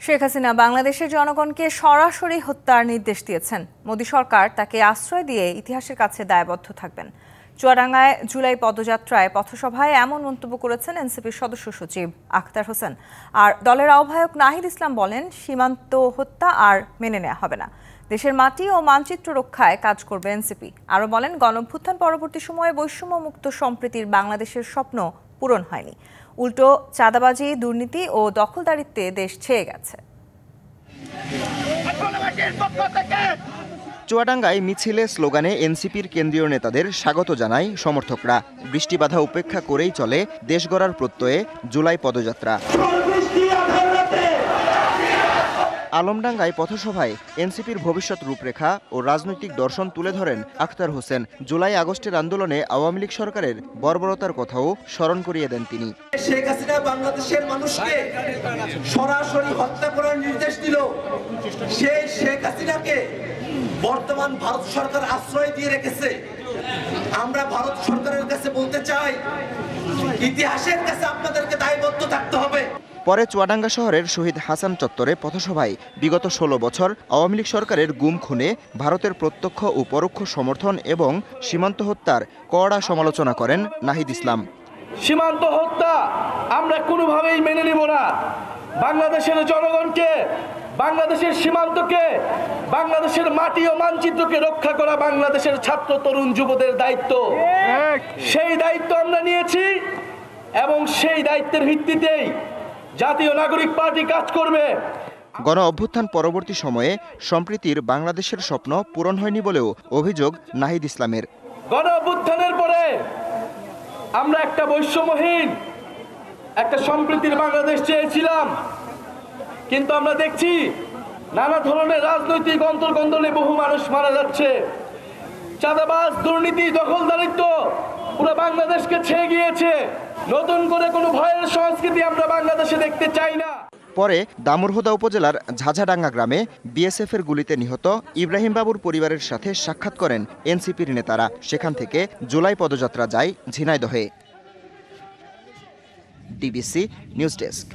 শেখ হাসিনা বাংলাদেশের জনগণকে সরাসরি হত্যার নির্দেশ দিয়েছেন। মোদি সরকার তাকে আশ্রয় দিয়ে ইতিহাসের কাছে দায়বদ্ধ থাকবেন। চুয়াডাঙ্গায় জুলাই পদযাত্রায় পথসভায় এমন মন্তব্য করেছেন এনসিপির সদস্য সচিব আখতার হোসেন। আর দলের আহ্বায়ক নাহিদ ইসলাম বলেন, সীমান্ত হত্যা আর মেনে নেওয়া হবে না। দেশের মাটি ও মানচিত্র রক্ষায় কাজ করবে এনসিপি। আরও বলেন, গণঅভ্যুত্থান পরবর্তী সময়ে বৈষম্যমুক্ত সম্প্রীতির বাংলাদেশের স্বপ্ন পূরণ হয়নি। উল্টো চাঁদাবাজি, দুর্নীতি ও দখলদারিত্বে দেশ ছেয়ে গেছে। চুয়াডাঙ্গায় মিছিলে স্লোগানে এনসিপির কেন্দ্রীয় নেতাদের স্বাগত জানায় সমর্থকরা। বৃষ্টিবাধা উপেক্ষা করেই চলে দেশ গড়ার প্রত্যয়ে জুলাই পদযাত্রা। আলমডাঙ্গায় পথসভায় এনসিপির ভবিষ্যৎ রূপরেখা ও রাজনৈতিক দর্শন তুলে ধরেন আখতার হোসেন। জুলাই আগস্টের আন্দোলনে আওয়ামী লীগ সরকারের বর্বরতার কথাও স্মরণ করিয়ে দেন তিনি। শেখ হাসিনা বাংলাদেশের মানুষকে সরাসরি হত্যা করার নির্দেশ দিল। সেই শেখ হাসিনাকে বর্তমান ভারত সরকার আশ্রয় দিয়ে রেখেছে। আমরা ভারত সরকারের কাছে বলতে চাই, ইতিহাসের কাছে আপনাদেরকে দায়বদ্ধ থাকতে হবে। পরে চুয়াডাঙ্গা শহরের শহীদ হাসান চত্বরে পথসভায় বিগত ১৬ বছর আওয়ামী লীগ সরকারের গুম খুনে ভারতের প্রত্যক্ষ ও পরোক্ষ সমর্থন এবং সীমান্ত হত্যার কড়া সমালোচনা করেন নাহিদ ইসলাম। সীমান্ত হত্যা আমরা কোনোভাবেই মেনে নেব না। বাংলাদেশের জনগণকে, বাংলাদেশের সীমান্তকে, বাংলাদেশের মাটি ও মানচিত্রকে রক্ষা করা বাংলাদেশের ছাত্র তরুণ যুবদের দায়িত্ব। সেই দায়িত্ব আমরা নিয়েছি এবং সেই দায়িত্বের ভিত্তিতেই জাতীয় নাগরিক পার্টি কাজ করবে। গণ অভ্যুত্থান পরবর্তী সময়ে সম্প্রীতির বাংলাদেশের স্বপ্ন পূরণ হয়নি বলেও অভিযোগ নাহিদ ইসলামের। গণ অভ্যুত্থানের পরে আমরা একটা বৈষম্যহীন একটা সম্প্রীতির বাংলাদেশ চেয়েছিলাম, কিন্তু আমরা দেখছি নানা ধরনের রাজনৈতিক অন্তর্কন্দলে বহু মানুষ মারা যাচ্ছে। চাঁদাবাজ, দুর্নীতি, দখলদারিত্ব পুরো বাংলাদেশকে ছেয়ে গিয়েছে। নতুন করে কোনো ভয়ের সংস্কৃতি আমরা বাংলাদেশে দেখতে চাই না। পরে দামুড়হুদা উপজেলার ঝাঝাডাঙ্গা গ্রামে বিএসএফের গুলিতে নিহত ইব্রাহিম বাবুর পরিবারের সাথে সাক্ষাৎ করেন এনসিপির নেতারা। সেখান থেকে জুলাই পদযাত্রা যায় ঝিনাইদহে। DBC news desk.